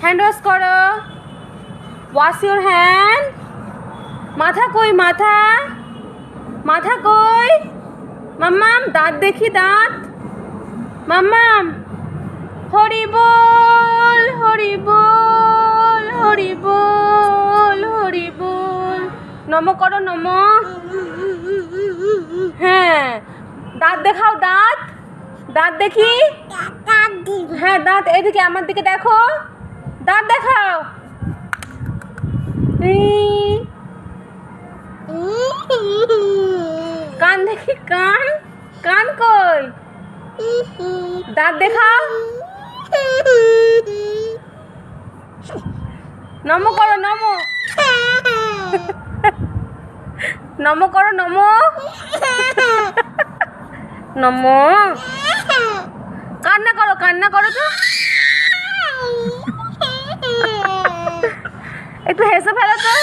Hand wash করো। Wash your hand. মাথা কই? মাথা মাথা কই? মাম্মাম দাঁত দেখি, দাঁত। মাম্মাম হরি বল, হরি বল, হরি বল, হরি বল। নমো করো, নমো। হ্যাঁ, দাঁত দেখাও, দাঁত। দাঁত দেখি। হ্যাঁ, দাঁত এদিকে আমার দিকে দেখো, দাঁত দেখাও। কান দেখি, কান। কান কই? দাঁত দেখাও। নমো করো, নমো। নমো করো, নমো। নমো। কান্না করো, কান্না করো তো। একটু হেসে ফেলো তো।